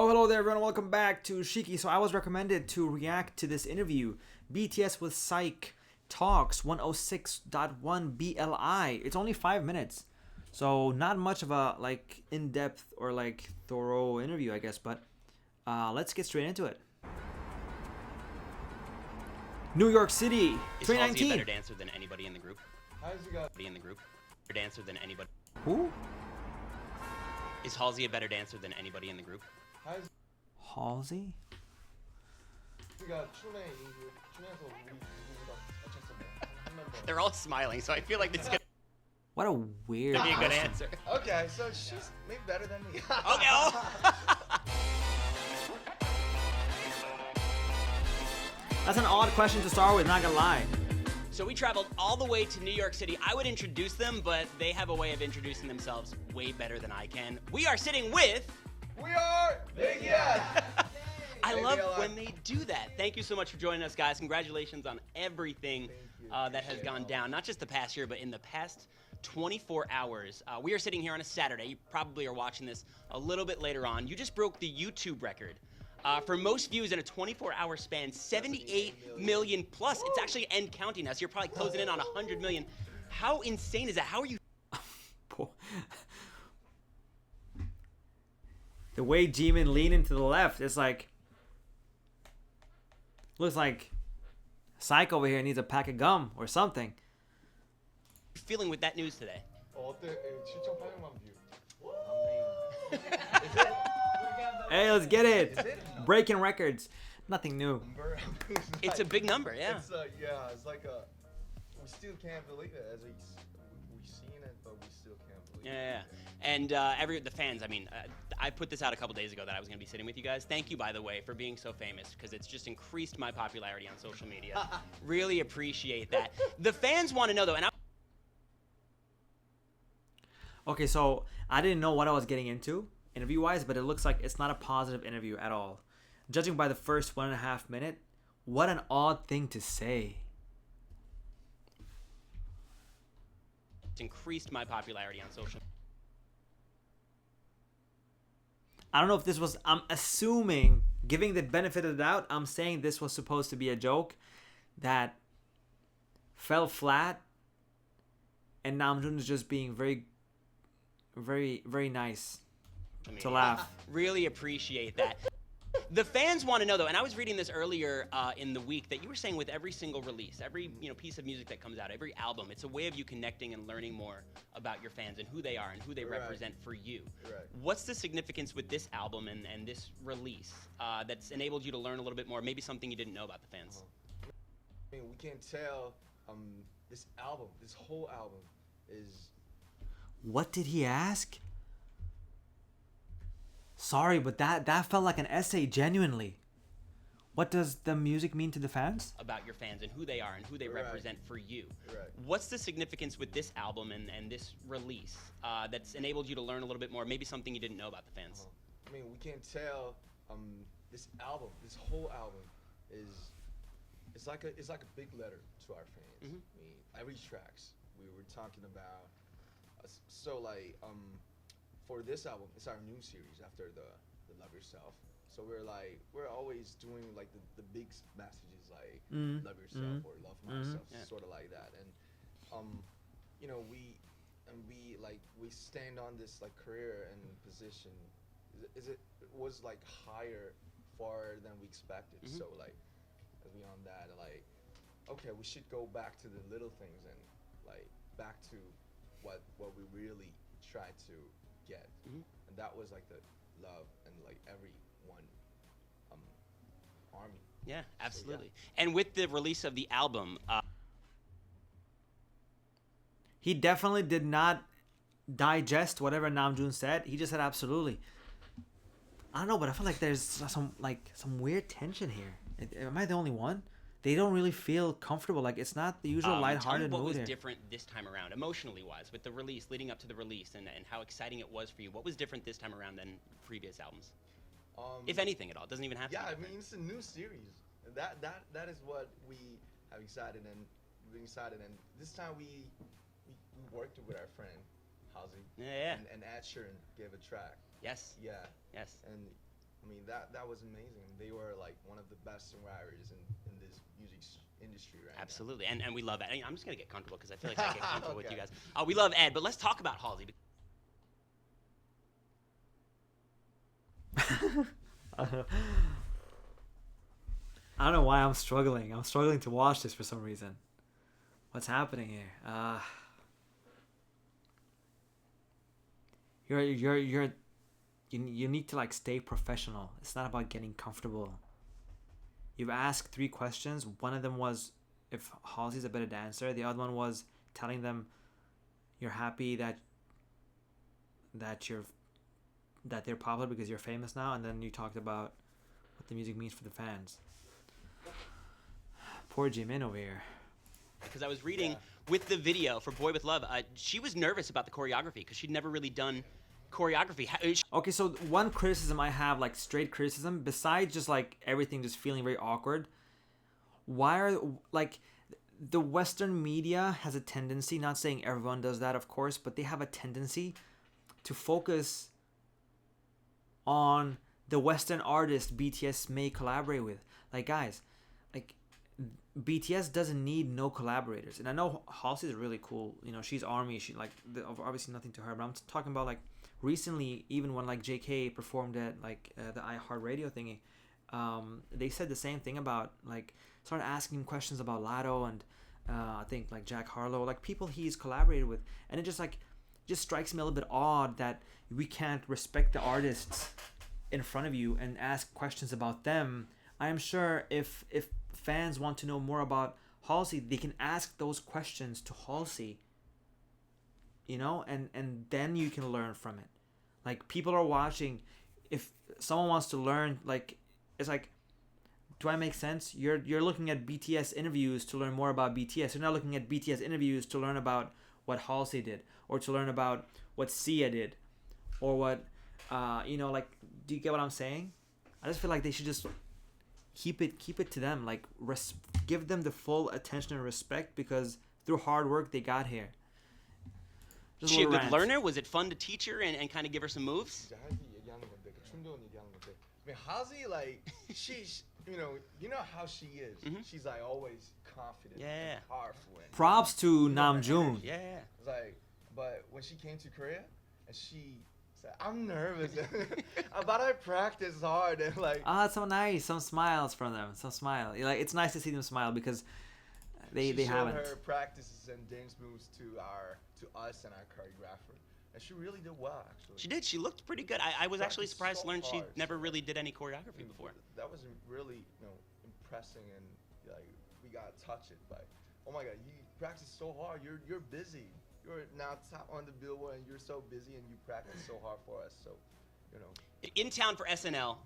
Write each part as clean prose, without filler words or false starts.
Oh, hello there, everyone. Welcome back to Shiki. So I was recommended to react to this interview. BTS with Psych Talks 106.1 BLI. It's only 5 minutes. So not much of a in-depth or thorough interview, I guess. But let's get straight into it. New York City, 2019. Is Halsey a better dancer than anybody in the group? How's he got? In the group? Better dancer than anybody. Who? Is Halsey a better dancer than anybody in the group? Halsey? They're all smiling, so I feel like this is gonna What a weird be a good question. answer. Okay, so she's maybe better than me. Okay. Oh. That's an odd question to start with, not gonna lie. So we traveled all the way to New York City. I would introduce them, but they have a way of introducing themselves way better than I can. We are sitting with... We are BigHit. I love when they do that. Thank you so much for joining us, guys. Congratulations on everything that has gone down. Not just the past year, but in the past 24 hours. We are sitting here on a Saturday. You probably are watching this a little bit later on. You just broke the YouTube record. For most views in a 24-hour span, 78 million plus. It's actually end counting now, so you're probably closing in on 100 million. How insane is that? How are you? The way Jimin leaned into the left, it's like... Looks like Psych over here needs a pack of gum or something. Feeling with that news today? Hey, let's get it. Breaking records. Nothing new. It's a big number, yeah. It's like a... We still can't believe it. As we've seen it, but we still can't believe it. Yeah. And the fans, I put this out a couple days ago that I was going to be sitting with you guys. Thank you, by the way, for being so famous, because it's just increased my popularity on social media. Really appreciate that. The fans want to know, though, and Okay, so I didn't know what I was getting into interview-wise, but it looks like it's not a positive interview at all. Judging by the first 1.5 minutes, what an odd thing to say. it's increased my popularity on social media. I don't know if this was... I'm assuming, giving the benefit of the doubt, I'm saying this was supposed to be a joke that fell flat, and Namjoon is just being very, very, very nice to laugh. Really appreciate that. The fans want to know, though, and I was reading this earlier in the week, that you were saying with every single release, every piece of music that comes out, every album, it's a way of you connecting and learning more about your fans and who they are and who they represent for you. Right. What's the significance with this album and this release that's enabled you to learn a little bit more, maybe something you didn't know about the fans? I mean, we can tell this whole album is... What did he ask? Sorry, but that felt like an essay, genuinely. What does the music mean to the fans? About your fans and who they are and who they represent for you. Right. What's the significance with this album and this release that's enabled you to learn a little bit more, maybe something you didn't know about the fans? I mean, we can tell this whole album is... It's like a big letter to our fans. I mean, every tracks we were talking about. For this album, it's our new series after the Love Yourself. So we're always doing like the big messages like love yourself or love myself, sort of like that. And we stand on this like career and position. It was like higher far than we expected. So like as we on that okay, we should go back to the little things and like back to what we really try to get, and that was like the love and like everyone army. Yeah, absolutely. So, yeah. And with the release of the album, he definitely did not digest whatever Namjoon said. He just said absolutely. I don't know, but I feel like there's some weird tension here. Am I the only one? They don't really feel comfortable. Like, it's not the usual lighthearted mood. What was here. different this time around, emotionally wise, with the release, leading up to the release, and how exciting it was for you? What was different this time around than previous albums? If anything at all, it doesn't even have to be different. I mean, it's a new series. That is what we have excited and been excited. And this time we worked with our friend Halsey. Yeah. And Ed Sheeran gave a track. Yes. Yeah. Yes. And I mean, that was amazing. They were like one of the best songwriters in this music industry right Absolutely, and we love Ed. I'm just gonna get comfortable because I feel like I get comfortable with Okay. you guys. We love Ed, but let's talk about Halsey. I don't know why I'm struggling. I'm struggling to watch this for some reason. What's happening here? You need to like stay professional. It's not about getting comfortable. You've asked 3 questions. One of them was if Halsey's a better dancer. The other one was telling them you're happy that they're popular because you're famous now, and then you talked about what the music means for the fans. Poor Jimin over here. Because I was reading with the video for Boy With Love, she was nervous about the choreography because she'd never really done choreography. Okay, so one criticism I have, like straight criticism, besides just like everything just feeling very awkward, why are like the Western media has a tendency, not saying everyone does that of course, but they have a tendency to focus on the Western artist BTS may collaborate with. Like guys, like BTS doesn't need no collaborators. And I know Halsey is really cool. You know, she's ARMY. She like obviously nothing to her. But I'm talking about like recently, even when like JK performed at like the iHeartRadio thingy, they said the same thing about like started asking questions about Lotto and I think like Jack Harlow, like people he's collaborated with, and it just strikes me a little bit odd that we can't respect the artists in front of you and ask questions about them. I am sure if fans want to know more about Halsey, they can ask those questions to Halsey, you know, and then you can learn from it. Like people are watching. If someone wants to learn, like it's like, do I make sense? You're looking at BTS interviews to learn more about BTS. You're not looking at BTS interviews to learn about what Halsey did, or to learn about what Sia did, or what like, do you get what I'm saying? I just feel like they should just keep it to them, like give them the full attention and respect, because through hard work they got here. Is she a good learner? Was it fun to teach her and kind of give her some moves? I mean, Halsey, like, she's, you know how she is. Mm-hmm. She's like always confident, and powerful. And, props to Namjoon. Yeah. Like, but when she came to Korea, and she said, "I'm nervous, but I practice hard," and like. It's so nice. Some smiles from them. Some smile. Like it's nice to see them smile because they haven't. She showed her practices and dance moves to us and our choreographer. And she really did well, actually. She did. She looked pretty good. I was actually surprised to learn she never really did any choreography before. That was really, impressing, and like we got to touch it. Like, oh my God, you practice so hard. You're busy. You're now top on the Billboard, and you're so busy, and you practice so hard for us. So, In town for SNL,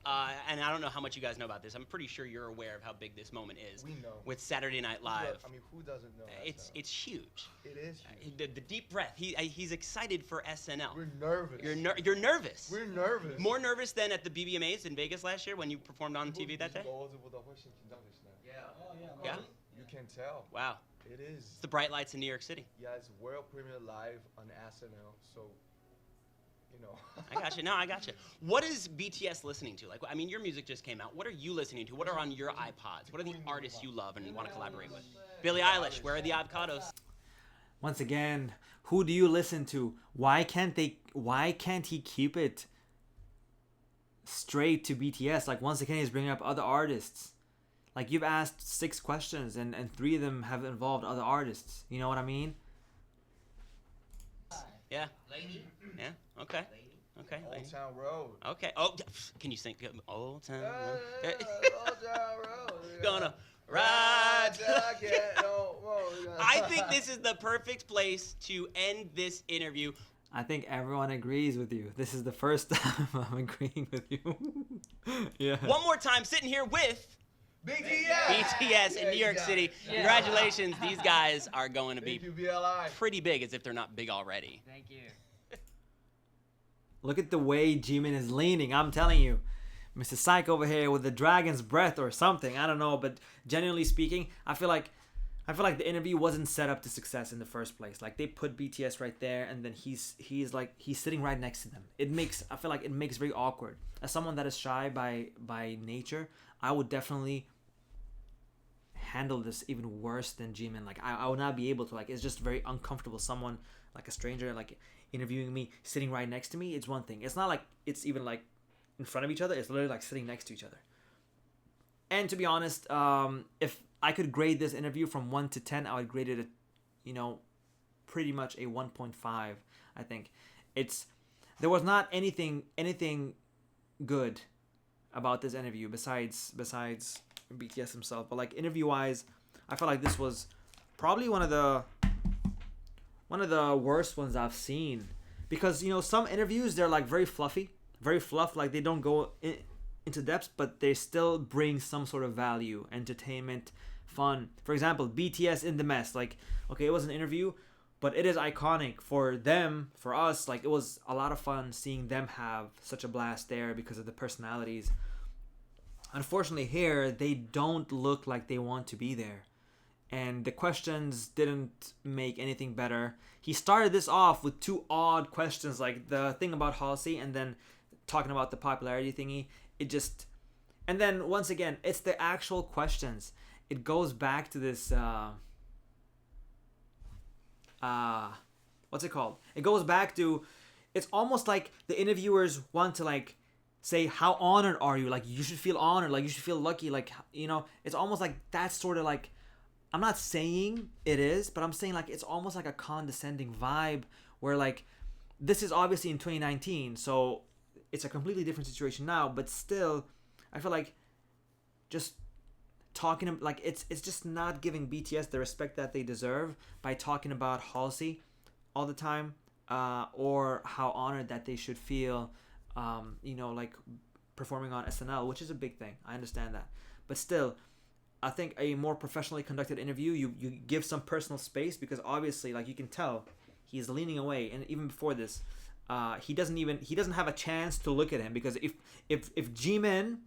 and I don't know how much you guys know about this. I'm pretty sure you're aware of how big this moment is. We know. With Saturday Night Live. Who doesn't know? It's huge. It is huge. The deep breath. He's excited for SNL. We're nervous. You're nervous. We're nervous. More nervous than at the BBMAs in Vegas last year when you performed on TV that day? Yeah? You can tell. Wow. It is. It's the bright lights in New York City. Yeah, it's world premiere live on SNL, so, I got you. What is BTS listening to? Like, I mean, your music just came out. What are you listening to? What are on your iPods? What are the artists you love and want to collaborate with? Billie Eilish, where are the avocados? Once again, who do you listen to? Why can't he keep it straight to BTS? Like, once again, he's bringing up other artists. Like, you've asked 6 questions, and 3 of them have involved other artists. You know what I mean? Yeah. Lady. Yeah. Okay. Okay. Old Town Road. Okay. Oh, can you sing Old Town Road? Old Town Road. Gonna ride. I I think this is the perfect place to end this interview. I think everyone agrees with you. This is the first time I'm agreeing with you. Yeah. One more time, sitting here with BTS in New York City. Yeah. Congratulations. These guys are going to be Thank you, BLI. pretty big, as if they're not big already. Thank you. Look at the way Jimin is leaning. I'm telling you. Mr. Psych over here with the dragon's breath or something. I don't know. But genuinely speaking, I feel like I feel like the interview wasn't set up to success in the first place. Like they put BTS right there, and then he's sitting right next to them. I feel like it makes very awkward. As someone that is shy by nature, I would definitely handle this even worse than Jimin. Like I would not be able to. Like it's just very uncomfortable. Someone like a stranger like interviewing me sitting right next to me. It's one thing. It's not like it's even like in front of each other. It's literally like sitting next to each other. And to be honest, if I could grade this interview from 1 to 10, I would grade it at, pretty much a 1.5. I think there was not anything good about this interview besides BTS himself. But like interview wise, I felt like this was probably one of the worst ones I've seen, because some interviews, they're like very fluffy, like they don't go into depth, but they still bring some sort of value, entertainment, fun. For example, BTS in the Mess, like, okay, it was an interview, but it is iconic for them, for us. Like, it was a lot of fun seeing them have such a blast there because of the personalities. Unfortunately, here they don't look like they want to be there, and the questions didn't make anything better. He started this off with 2 odd questions, like the thing about Halsey, and then talking about the popularity thingy. And then once again, it's the actual questions. It goes back to this what's it called? It goes back to, it's almost like the interviewers want to like say, how honored are you? Like, you should feel honored, like you should feel lucky, like, it's almost like that's sort of like, I'm not saying it is, but I'm saying like it's almost like a condescending vibe where like this is obviously in 2019, so it's a completely different situation now, but still, I feel like just talking like it's just not giving BTS the respect that they deserve by talking about Halsey all the time, or how honored that they should feel, like performing on SNL, which is a big thing. I understand that, but still, I think a more professionally conducted interview, you give some personal space, because obviously, like, you can tell he's leaning away, and even before this, he doesn't have a chance to look at him, because if Jimin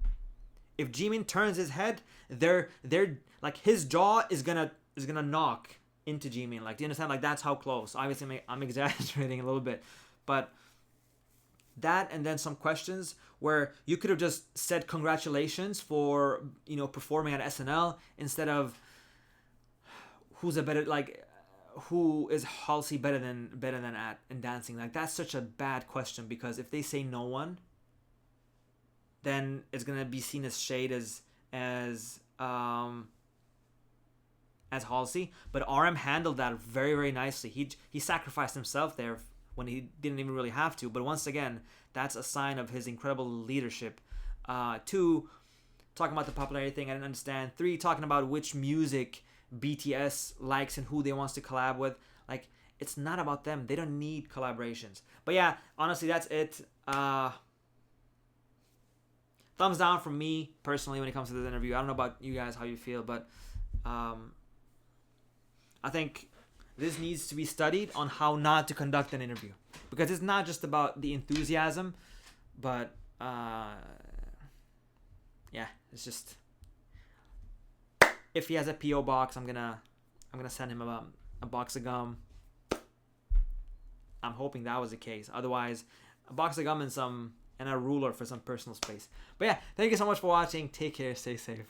turns his head, they're like his jaw is gonna knock into Jimin. Like, do you understand? Like, that's how close. Obviously, I'm exaggerating a little bit, but that, and then some questions where you could have just said congratulations for performing at SNL, instead of who is Halsey better than at in dancing. Like, that's such a bad question, because if they say no one, then it's gonna be seen as shade as Halsey. But RM handled that very, very nicely. He sacrificed himself there when he didn't even really have to. But once again, that's a sign of his incredible leadership. 2, talking about the popularity thing, I didn't understand. 3, talking about which music BTS likes and who they wants to collab with. Like, it's not about them. They don't need collaborations. But yeah, honestly, that's it. Thumbs down from me personally when it comes to this interview. I don't know about you guys, how you feel, but I think this needs to be studied on how not to conduct an interview, because it's not just about the enthusiasm, but it's just, if he has a PO box, I'm gonna send him a box of gum. I'm hoping that was the case. Otherwise, a box of gum and a ruler for some personal space. But yeah, thank you so much for watching. Take care, stay safe.